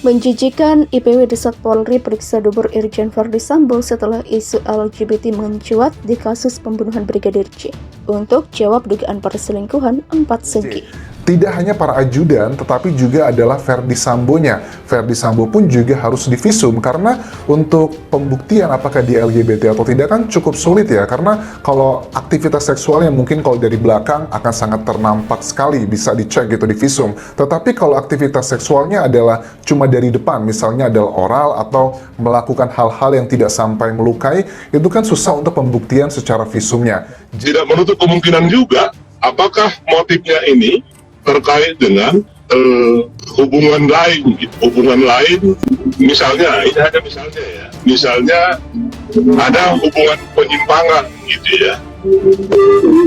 Menjijikan, IPW desak Polri periksa Dubur Irjen Verdi Sambo setelah isu LGBT mencuat di kasus pembunuhan Brigadir J. Untuk jawab dugaan perselingkuhan 4 segi. Tidak hanya para ajudan, tetapi juga adalah Verdi Sambonya. Verdi Sambo pun juga harus divisum, karena untuk pembuktian apakah dia LGBT atau tidak kan cukup sulit ya, karena kalau aktivitas seksualnya mungkin kalau dari belakang akan sangat ternampak sekali, bisa dicek gitu di visum. Tetapi kalau aktivitas seksualnya adalah cuma dari depan, misalnya adalah oral atau melakukan hal-hal yang tidak sampai melukai, itu kan susah untuk pembuktian secara visumnya. Tidak menutup kemungkinan juga apakah motifnya ini terkait dengan hubungan lain, misalnya, ini ada misalnya ya, misalnya ada hubungan penyimpangan gitu ya,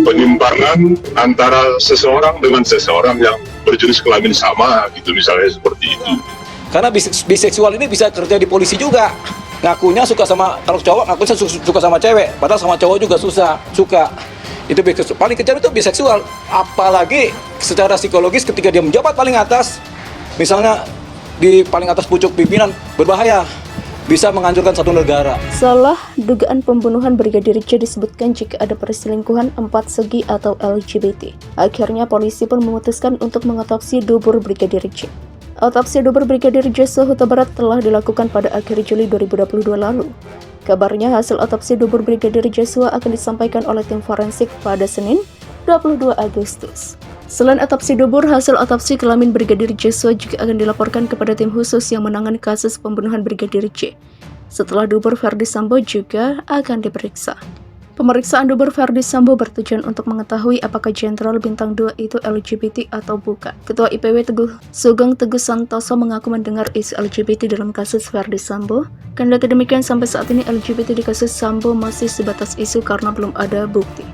penyimpangan antara seseorang dengan seseorang yang berjenis kelamin sama gitu, misalnya seperti itu. Karena biseksual ini bisa kerja di polisi juga, ngakunya suka sama, kalau cowok ngakunya suka sama cewek, padahal sama cowok juga suka. Itu paling kejam itu biseksual, apalagi secara psikologis ketika dia menjabat paling atas, misalnya di paling atas pucuk pimpinan, berbahaya, bisa menghancurkan satu negara. Salah dugaan pembunuhan Brigadir J disebutkan jika ada perselingkuhan 4 segi atau LGBT. Akhirnya polisi pun memutuskan untuk mengotopsi dubur Brigadir J. Otopsi dubur Brigadir Joshua Huta Barat telah dilakukan pada akhir Juli 2022 lalu. Kabarnya hasil otopsi dubur Brigadir Joshua akan disampaikan oleh tim forensik pada Senin, 22 Agustus. Selain otopsi dubur, hasil otopsi kelamin Brigadir Joshua juga akan dilaporkan kepada tim khusus yang menangani kasus pembunuhan Brigadir J. Setelah dubur, Verdi Sambo juga akan diperiksa. Pemeriksaan dubur Verdi Sambo bertujuan untuk mengetahui apakah Jenderal Bintang 2 itu LGBT atau bukan. Ketua IPW Sugeng Teguh Santoso mengaku mendengar isu LGBT dalam kasus Verdi Sambo. Kendati demikian, sampai saat ini LGBT di kasus Sambo masih sebatas isu karena belum ada bukti.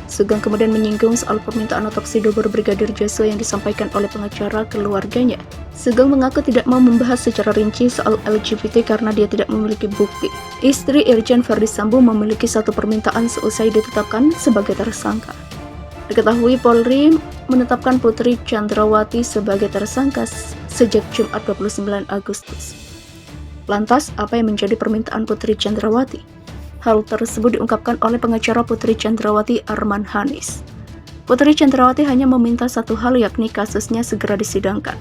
Sugeng kemudian menyinggung soal permintaan otopsi dubur Brigadir Joshua yang disampaikan oleh pengacara keluarganya. Sugeng mengaku tidak mau membahas secara rinci soal LGBT karena dia tidak memiliki bukti. Istri Irjen Verdi Sambo memiliki satu permintaan seusai ditetapkan sebagai tersangka. Diketahui Polri menetapkan Putri Chandrawati sebagai tersangka sejak Jumat 29 Agustus. Lantas, apa yang menjadi permintaan Putri Chandrawati? Hal tersebut diungkapkan oleh pengacara Putri Chandrawati, Arman Hanis. Putri Chandrawati hanya meminta satu hal, yakni kasusnya segera disidangkan.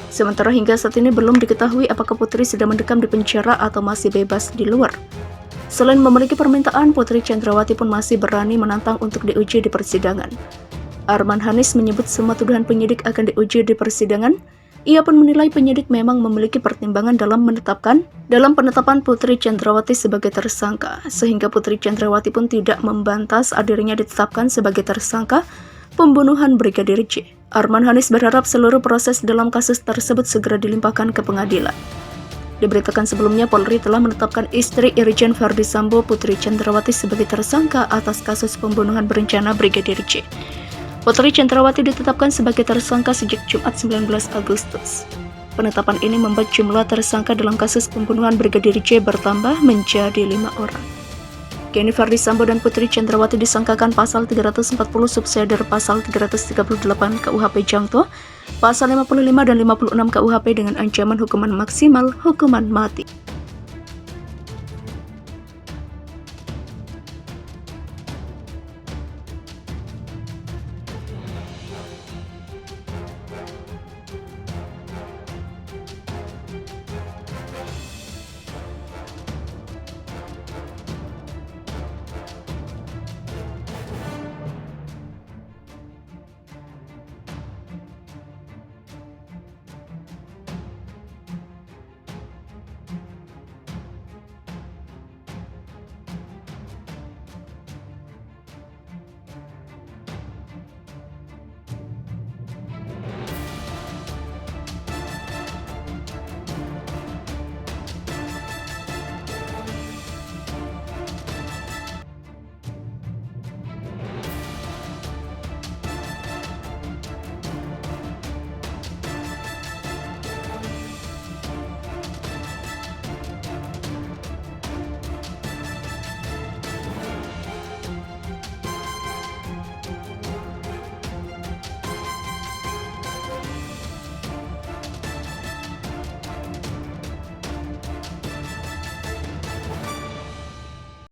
Sementara hingga saat ini belum diketahui apakah Putri sedang mendekam di penjara atau masih bebas di luar. Selain memiliki permintaan, Putri Chandrawati pun masih berani menantang untuk diuji di persidangan. Arman Hanis menyebut semua tuduhan penyidik akan diuji di persidangan. Ia pun menilai penyidik memang memiliki pertimbangan dalam penetapan Putri Chandrawati sebagai tersangka, sehingga Putri Chandrawati pun tidak membantah dirinya ditetapkan sebagai tersangka pembunuhan Brigadir J. Arman Hanis berharap seluruh proses dalam kasus tersebut segera dilimpahkan ke pengadilan. Diberitakan sebelumnya, Polri telah menetapkan istri Irjen Verdi Sambo, Putri Chandrawati, sebagai tersangka atas kasus pembunuhan berencana Brigadir J. Putri Chandrawati ditetapkan sebagai tersangka sejak Jumat 19 Agustus. Penetapan ini membuat jumlah tersangka dalam kasus pembunuhan Brigadir J bertambah menjadi 5 orang. Kini Verdi Sambo dan Putri Chandrawati disangkakan pasal 340 subsidiar pasal 338 KUHP Jangto, pasal 55 dan 56 KUHP dengan ancaman hukuman maksimal hukuman mati.